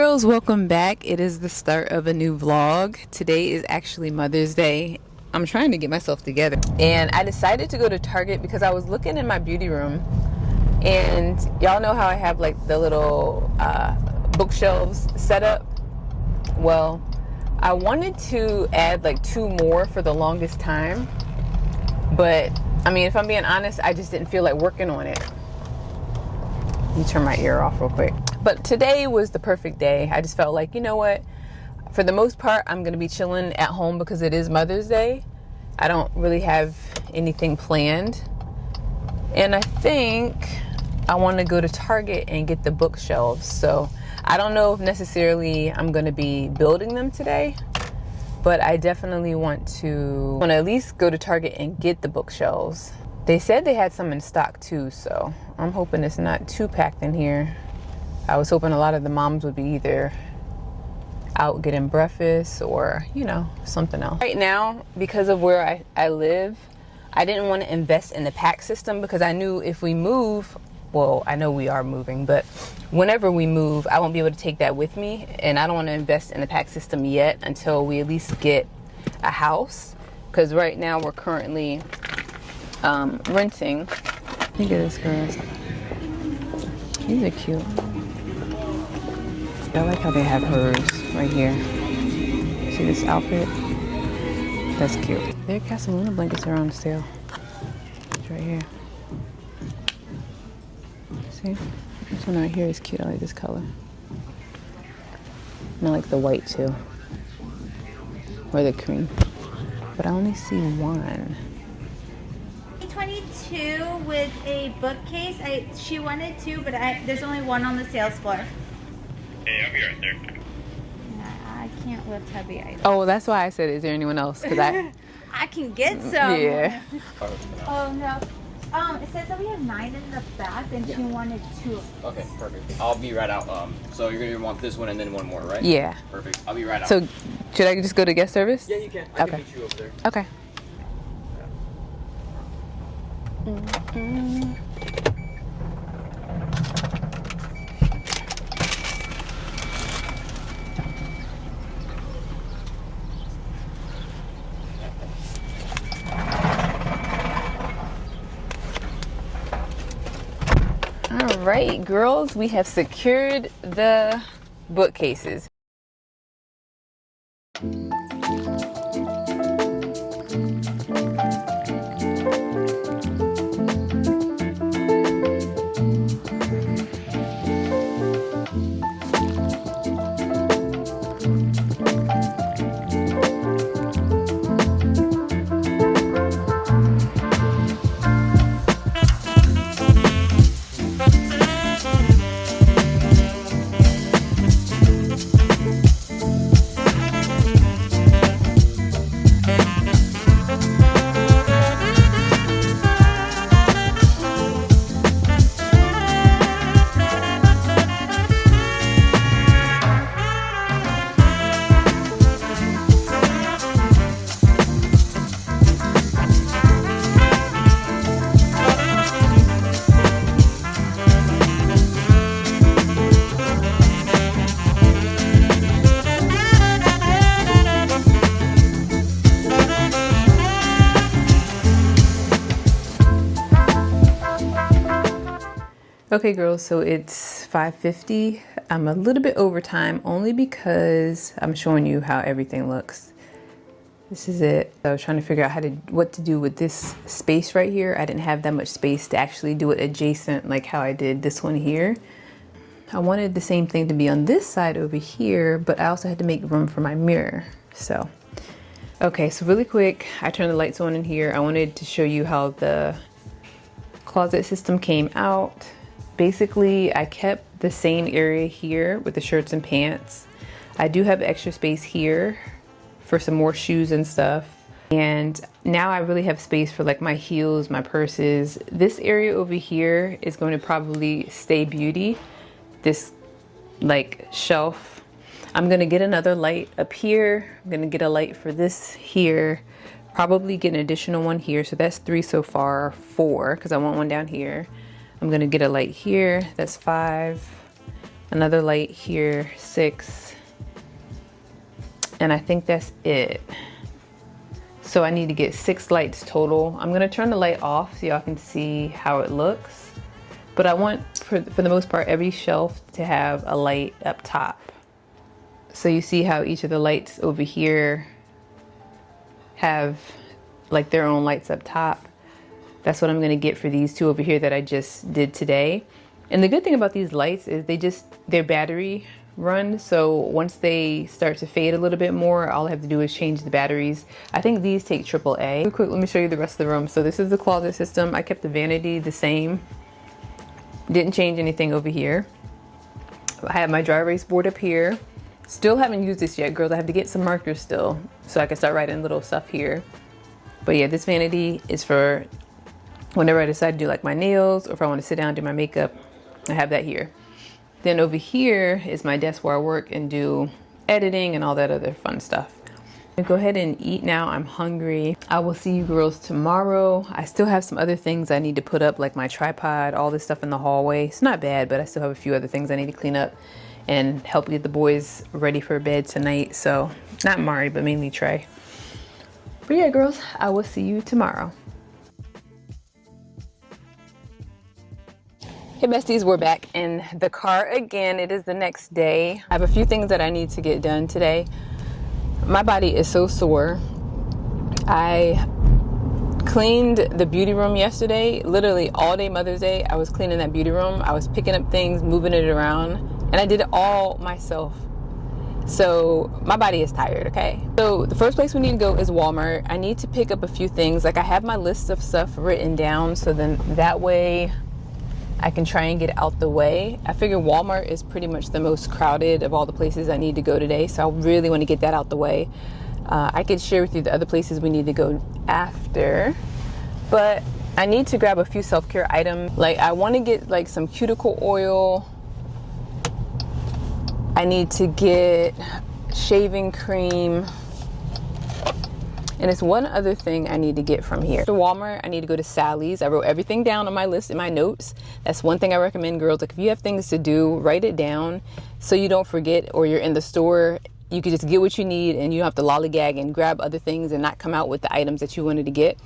girls, welcome back. It is the start of a new vlog. Today is actually Mother's Day. I'm trying to get myself together and I decided to go to Target because I was looking in my beauty room, and y'all know how I have like the little bookshelves set up. Well, I wanted to add like 2 more for the longest time, but I mean, if I'm being honest, I just didn't feel like working on it. Let me turn my ear off real quick. But today was the perfect day. I just felt like, you know what? For the most part, I'm going to be chilling at home because it is Mother's Day. I don't really have anything planned. And I think I want to go to Target and get the bookshelves. So I don't know if necessarily I'm going to be building them today, but I definitely want to at least go to Target and get the bookshelves. They said they had some in stock too, so I'm hoping it's not too packed in here. I was hoping a lot of the moms would be either out getting breakfast or, you know, something else. Right now, because of where I live, I didn't want to invest in the pack system because I knew if we move, well, I know we are moving, but whenever we move, I won't be able to take that with me. And I don't want to invest in the pack system yet until we at least get a house. Because right now we're currently renting. Look at this, girls. These are cute. I like how they have hers right here. See this outfit? That's cute. Their Casaluna blankets are on sale. It's right here. See? This one right here is cute. I like this color. And I like the white too. Or the cream. But I only see one. 22 with a bookcase. She wanted 2, but there's only 1 on the sales floor. Hey, I'll be right there. Yeah, I can't lift heavy items. Oh, that's why I said, is there anyone else? Because I can get some. Yeah. Oh no. It says that we have 9 in the back, and she wanted 2. Okay, perfect. I'll be right out. So you're gonna want this one and then 1 more, right? Yeah. Perfect. I'll be right out. So should I just go to guest service? Yeah, you can. I Okay. can meet you over there. Okay. All right, girls, we have secured the bookcases. Okay, girls, so it's 5:50. I'm a little bit over time only because I'm showing you how everything looks. This is it. I was trying to figure out what to do with this space right here. I didn't have that much space to actually do it adjacent like how I did this one here. I wanted the same thing to be on this side over here, but I also had to make room for my mirror. So, okay, so really quick, I turned the lights on in here. I wanted to show you how the closet system came out. Basically, I kept the same area here with the shirts and pants. I do have extra space here for some more shoes and stuff. And now I really have space for like my heels, my purses. This area over here is going to probably stay beauty. This like shelf. I'm gonna get another light up here. I'm gonna get a light for this here. Probably get an additional one here. So that's 3 so far, 4, because I want one down here. I'm gonna get a light here, that's 5. Another light here, 6. And I think that's it. So I need to get 6 lights total. I'm gonna turn the light off so y'all can see how it looks. But I want, for the most part, every shelf to have a light up top. So you see how each of the lights over here have like their own lights up top. That's what I'm gonna get for these 2 over here that I just did today. And the good thing about these lights is they're battery run. So once they start to fade a little bit more, all I have to do is change the batteries. I think these take AAA. Real quick, let me show you the rest of the room. So this is the closet system. I kept the vanity the same. Didn't change anything over here. I have my dry erase board up here. Still haven't used this yet, girls. I have to get some markers still so I can start writing little stuff here. But yeah, this vanity is for whenever I decide to do like my nails or if I want to sit down and do my makeup. I have that here. Then over here is my desk where I work and do editing and all that other fun stuff. I'm gonna go ahead and eat now. I'm hungry. I will see you girls tomorrow. I still have some other things I need to put up, like my tripod, all this stuff in the hallway. It's not bad, but I still have a few other things I need to clean up and help get the boys ready for bed tonight. So not Mari, but mainly Trey. But yeah, girls, I will see you tomorrow. Hey besties, we're back in the car again. It is the next day. I have a few things that I need to get done today. My body is so sore. I cleaned the beauty room yesterday, literally all day Mother's Day. I was cleaning that beauty room. I was picking up things, moving it around, and I did it all myself. So my body is tired, okay? So the first place we need to go is Walmart. I need to pick up a few things. Like I have my list of stuff written down, so then that way I can try and get it out the way. I figure Walmart is pretty much the most crowded of all the places I need to go today, so I really want to get that out the way. I could share with you the other places we need to go after, but I need to grab a few self-care items. Like I want to get like some cuticle oil. I need to get shaving cream. And it's one other thing I need to get from here. To Walmart, I need to go to Sally's. I wrote everything down on my list in my notes. That's one thing I recommend, girls. Like if you have things to do, write it down so you don't forget, or you're in the store, you can just get what you need and you don't have to lollygag and grab other things and not come out with the items that you wanted to get.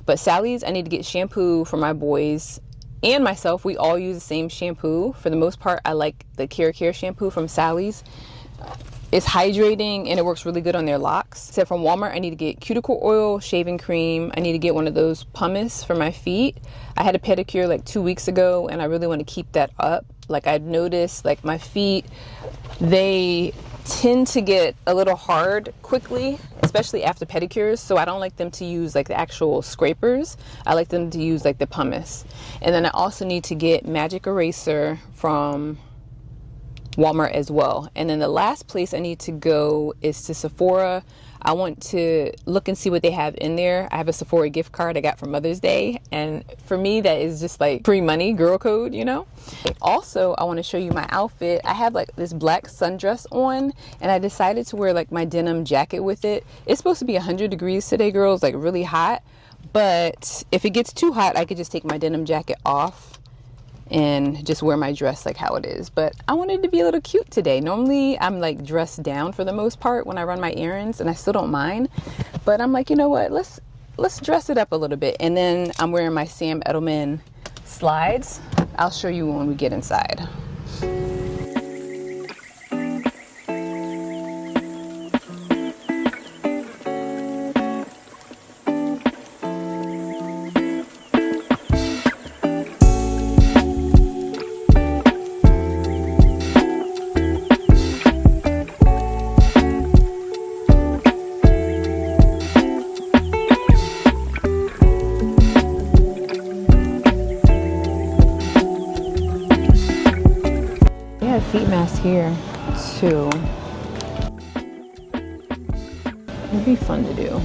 But Sally's, I need to get shampoo for my boys and myself. We all use the same shampoo. For the most part, I like the Care shampoo from Sally's. It's hydrating and it works really good on their locks. Except from Walmart, I need to get cuticle oil, shaving cream. I need to get one of those pumice for my feet. I had a pedicure like 2 weeks ago and I really want to keep that up. Like I've noticed like my feet, they tend to get a little hard quickly, especially after pedicures. So I don't like them to use like the actual scrapers. I like them to use like the pumice. And then I also need to get magic eraser from Walmart as well. And then the last place I need to go is to Sephora. I want to look and see what they have in there. I have a Sephora gift card I got for Mother's Day, and for me that is just like free money, girl code, you know. Also, I want to show you my outfit. I have like this black sundress on and I decided to wear like my denim jacket with it. It's supposed to be 100 degrees today, girls, like really hot, but if it gets too hot I could just take my denim jacket off and just wear my dress like how it is. But I wanted to be a little cute today. Normally I'm like dressed down for the most part when I run my errands, and I still don't mind, but I'm like, you know what, let's dress it up a little bit. And then I'm wearing my Sam Edelman slides. I'll show you when we get inside. Feet mask here too. It'd be fun to do.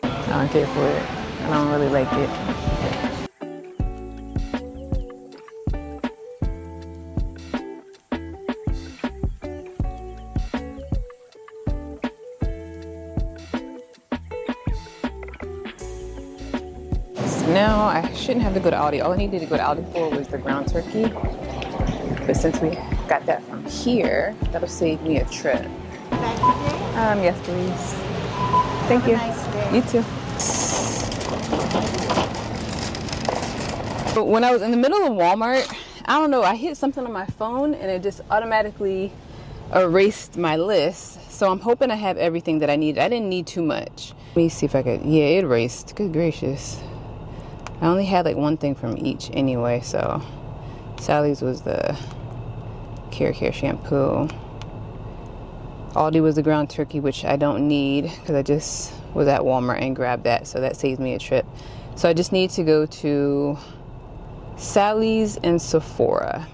I don't care for it. I don't really like it. now I shouldn't have to go to Aldi. All I needed to go to Aldi for was the ground turkey. But since we got that from here, that'll save me a trip. Back today? Yes, please. Thank you. Have a nice day. You too. But when I was in the middle of Walmart, I don't know, I hit something on my phone and it just automatically erased my list. So I'm hoping I have everything that I need. I didn't need too much. Let me see if I could. Yeah, it erased. Good gracious. I only had like one thing from each anyway. So Sally's was the Care shampoo. Aldi was the ground turkey, which I don't need because I just was at Walmart and grabbed that. So that saves me a trip. So I just need to go to Sally's and Sephora.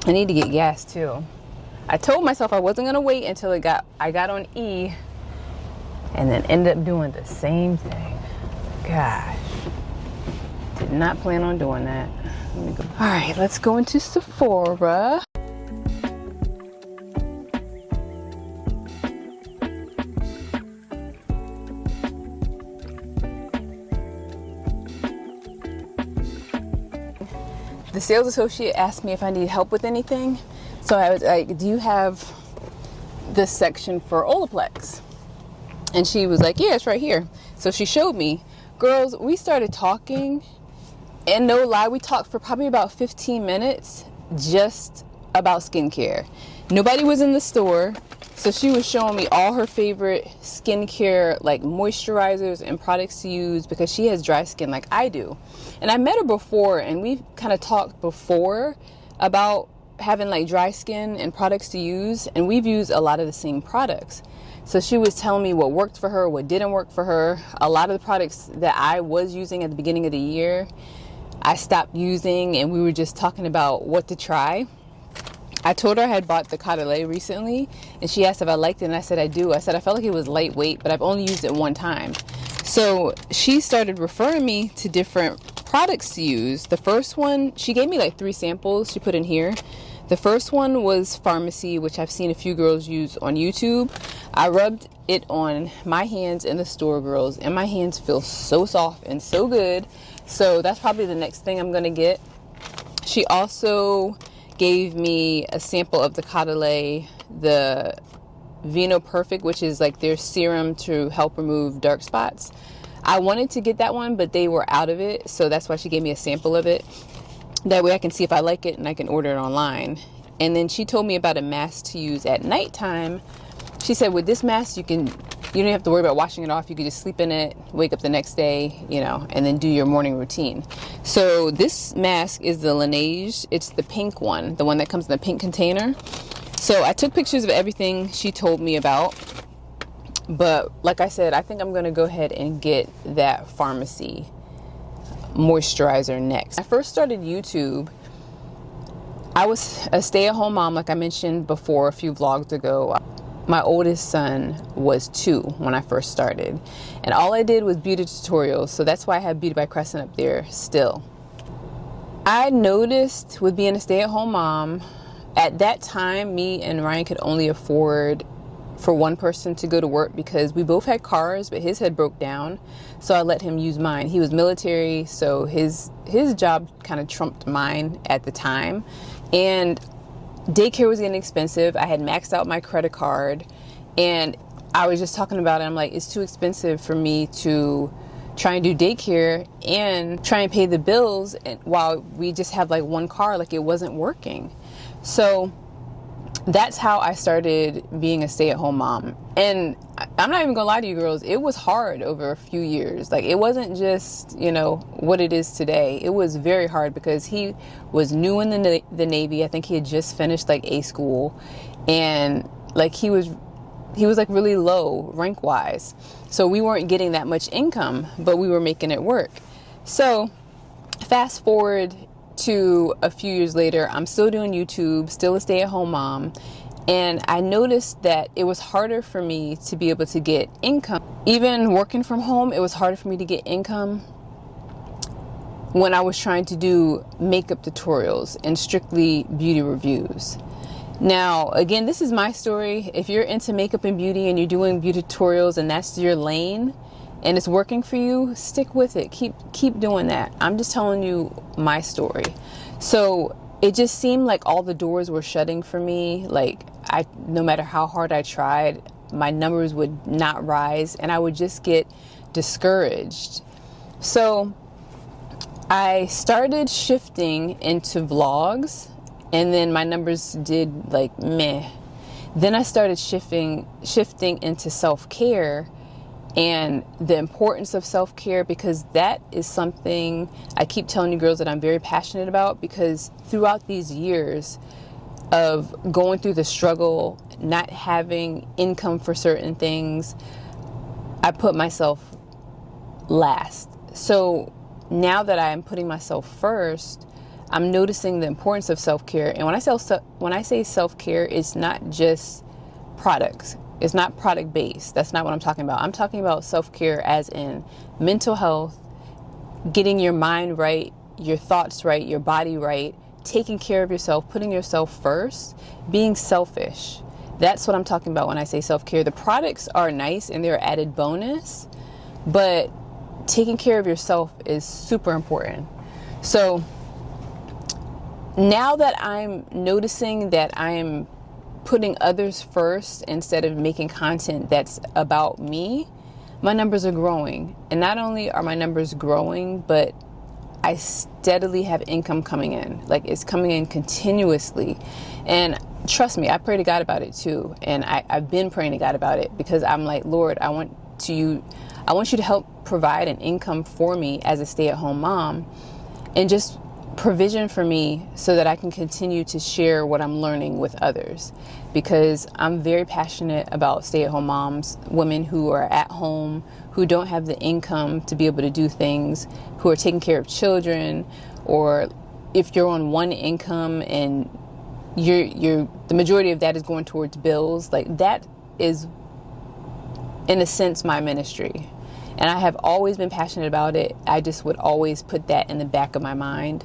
I need to get gas too. I told myself I wasn't gonna wait until I got on E, and then ended up doing the same thing. Gosh, did not plan on doing that. Let me go. All right, let's go into Sephora. The sales associate asked me if I need help with anything. So I was like, do you have this section for Olaplex? And she was like, yeah, it's right here. So she showed me. Girls, we started talking, and no lie, we talked for probably about 15 minutes just about skincare. Nobody was in the store. So she was showing me all her favorite skincare, like moisturizers and products to use, because she has dry skin like I do. And I met her before, and we kind of talked before about having like dry skin and products to use, and we've used a lot of the same products. So she was telling me what worked for her, what didn't work for her. A lot of the products that I was using at the beginning of the year, I stopped using, and we were just talking about what to try. I told her I had bought the Canon recently, and she asked if I liked it, and I said I do. I said I felt like it was lightweight, but I've only used it one time. So she started referring me to different products to use. The first one, she gave me like 3 samples she put in here. The first one was Pharmacy, which I've seen a few girls use on YouTube. I rubbed it on my hands in the store, girls, and my hands feel so soft and so good. So that's probably the next thing I'm gonna get. She also gave me a sample of the Canon, the Vino Perfect, which is like their serum to help remove dark spots. I wanted to get that one, but they were out of it, so that's why she gave me a sample of it. That way I can see if I like it and I can order it online. And then she told me about a mask to use at nighttime. She said with this mask you don't have to worry about washing it off. You can just sleep in it, wake up the next day, and then do your morning routine. So this mask is the Laneige. It's the pink one, the one that comes in the pink container. So I took pictures of everything she told me about. But like I said, I think I'm going to go ahead and get that Pharmacy moisturizer next. I first started YouTube. I was a stay-at-home mom, like I mentioned before a few vlogs ago. My oldest son was 2 when I first started, and all I did was beauty tutorials, so that's why I have Beautybycresent up there still. I noticed with being a stay-at-home mom, at that time me and Ryan could only afford for one person to go to work because we both had cars, but his had broke down, so I let him use mine. He was military, so his job kind of trumped mine at the time, and daycare was getting expensive. I had maxed out my credit card, and I was just talking about it. I'm like, it's too expensive for me to try and do daycare and try and pay the bills while we just have like one car. Like, it wasn't working. So that's how I started being a stay-at-home mom. And I'm not even gonna lie to you girls, it was hard over a few years. Like, it wasn't just, what it is today. It was very hard because he was new in the Navy. I think he had just finished like A school, and like he was like really low rank wise. So we weren't getting that much income, but we were making it work. So fast forward to a few years later, I'm still doing YouTube, still a stay-at-home mom, and I noticed that it was harder for me to be able to get income. Even working from home, it was harder for me to get income when I was trying to do makeup tutorials and strictly beauty reviews. Now, again, this is my story. If you're into makeup and beauty and you're doing beauty tutorials and that's your lane, and it's working for you, stick with it. Keep doing that. I'm just telling you my story. So it just seemed like all the doors were shutting for me. Like no matter how hard I tried, my numbers would not rise, and I would just get discouraged. So I started shifting into vlogs, and then my numbers did like meh. Then I started shifting into self-care and the importance of self-care, because that is something I keep telling you girls that I'm very passionate about, because throughout these years of going through the struggle, not having income for certain things, I put myself last. So now that I am putting myself first, I'm noticing the importance of self-care. And when I say self-care, it's not just products. It's not product based. That's not what I'm talking about. I'm talking about self-care as in mental health, getting your mind right, your thoughts right, your body right, taking care of yourself, putting yourself first, being selfish. That's what I'm talking about when I say self-care. The products are nice and they're added bonus, but taking care of yourself is super important. So now that I'm noticing that I'm putting others first instead of making content that's about me, my numbers are growing. And not only are my numbers growing, but I steadily have income coming in. Like, it's coming in continuously. And trust me, I pray to God about it too. And I've been praying to God about it, because I'm like, Lord, I want you to help provide an income for me as a stay-at-home mom, and just provision for me so that I can continue to share what I'm learning with others, because I'm very passionate about stay-at-home moms, women who are at home, who don't have the income to be able to do things, who are taking care of children, or if you're on one income and you're the majority of that is going towards bills. Like, that is in a sense my ministry. And I have always been passionate about it. I just would always put that in the back of my mind.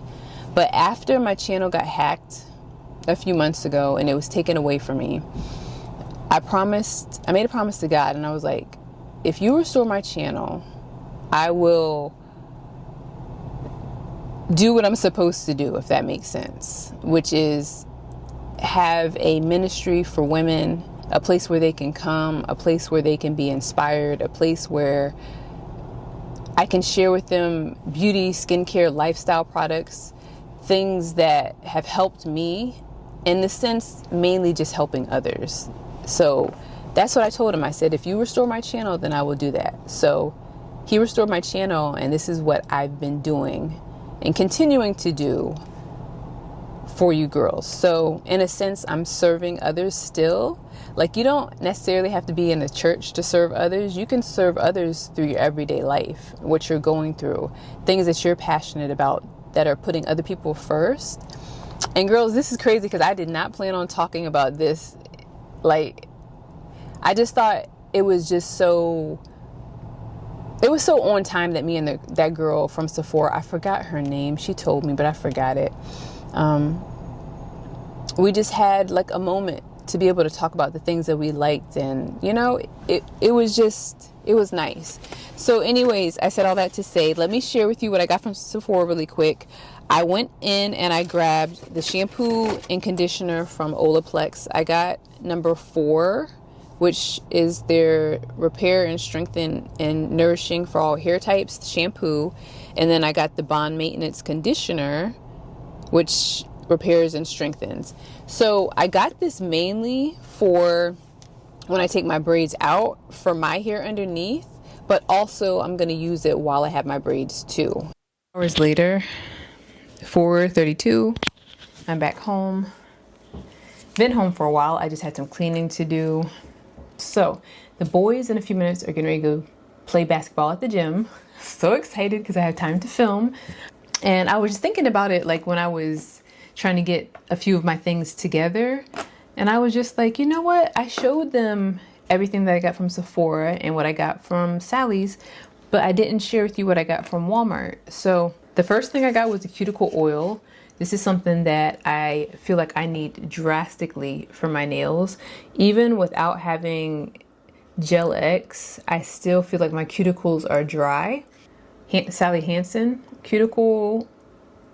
But after my channel got hacked a few months ago and it was taken away from me, I made a promise to God, and I was like, if you restore my channel, I will do what I'm supposed to do, if that makes sense, which is have a ministry for women, a place where they can come, a place where they can be inspired, a place where I can share with them beauty, skincare, lifestyle products, things that have helped me, in the sense, mainly just helping others. So that's what I told him. I said, if you restore my channel, then I will do that. So he restored my channel, and this is what I've been doing and continuing to do for you girls. So in a sense, I'm serving others still. Like, you don't necessarily have to be in a church to serve others. You can serve others through your everyday life, what you're going through, things that you're passionate about that are putting other people first. And girls, this is crazy, because I did not plan on talking about this. Like, I just thought it was just so, it was so on time that me and that girl from Sephora, I forgot her name. She told me, but I forgot it. We just had like a moment to be able to talk about the things that we liked, and it was nice. So anyways, I said all that to say, let me share with you what I got from Sephora really quick. I went in and I grabbed the shampoo and conditioner from Olaplex. I got number 4, which is their repair and strengthen and nourishing for all hair types shampoo. And then I got the bond maintenance conditioner, which repairs and strengthens. So I got this mainly for when I take my braids out for my hair underneath, but also I'm going to use it while I have my braids too. Hours later, 4:32, I'm back home. Been home for a while. I just had some cleaning to do. So the boys in a few minutes are getting ready to go play basketball at the gym. So excited because I have time to film. And I was just thinking about it, like when I was trying to get a few of my things together, and I was just like, you know what? I showed them everything that I got from Sephora and what I got from Sally's, but I didn't share with you what I got from Walmart. So the first thing I got was the cuticle oil. This is something that I feel like I need drastically for my nails, even without having Gel X. I still feel like my cuticles are dry. Sally Hansen cuticle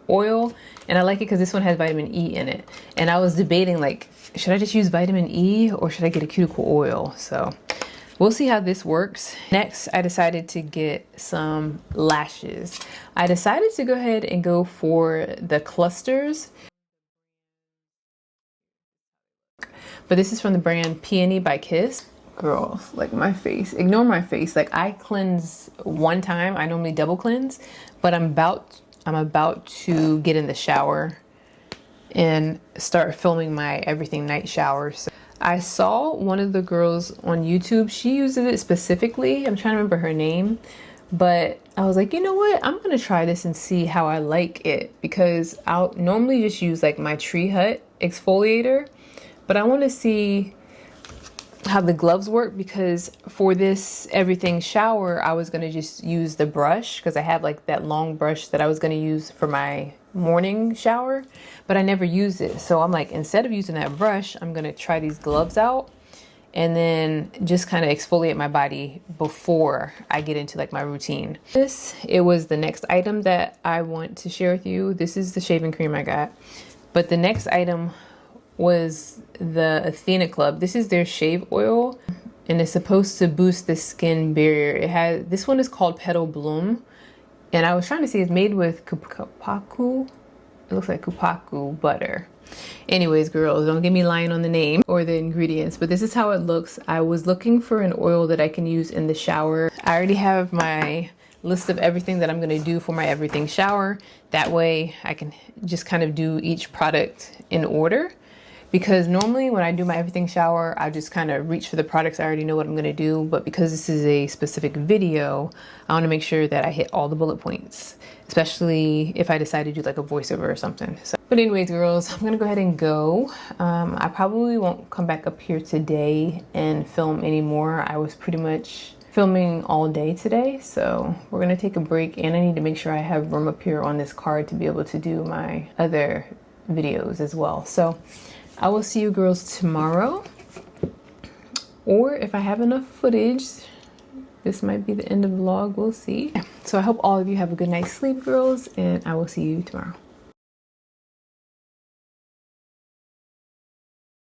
oil, and I like it because this one has vitamin E in it. And I was debating, like, should I just use vitamin E or should I get a cuticle oil? So we'll see how this works. Next, I decided to get some lashes. I decided to go ahead and go for the clusters, but this is from the brand Peony by Kiss. Girl, like my face, ignore my face. Like, I cleanse one time. I normally double cleanse, but I'm about to get in the shower and start filming my everything night showers. I saw one of the girls on YouTube, she uses it specifically. I'm trying to remember her name, but I was like, you know what? I'm gonna try this and see how I like it, because I'll normally just use like my Tree Hut exfoliator, but I want to see how the gloves work, because for this everything shower, I was gonna just use the brush because I have like that long brush that I was gonna use for my morning shower, but I never used it. So I'm like, instead of using that brush, I'm gonna try these gloves out and then just kind of exfoliate my body before I get into like my routine. It was the next item that I want to share with you. This is the shaving cream I got, but the next item was the Athena Club. This is their shave oil, and it's supposed to boost the skin barrier. It has, this one is called Petal Bloom, and I was trying to see, it's made with kupaku. It looks like kupaku butter. Anyways, girls, don't get me lying on the name or the ingredients, but this is how it looks. I was looking for an oil that I can use in the shower. I already have my list of everything that I'm going to do for my everything shower. That way I can just kind of do each product in order. Because normally when I do my everything shower, I just kind of reach for the products. I already know what I'm going to do. But because this is a specific video, I want to make sure that I hit all the bullet points, especially if I decide to do like a voiceover or something. So, but anyways, girls, I'm going to go ahead and go. I probably won't come back up here today and film anymore. I was pretty much filming all day today. So we're going to take a break, and I need to make sure I have room up here on this card to be able to do my other videos as well. So I will see you girls tomorrow, or if I have enough footage, this might be the end of the vlog. We'll see. So I hope all of you have a good night's sleep, girls, and I will see you tomorrow.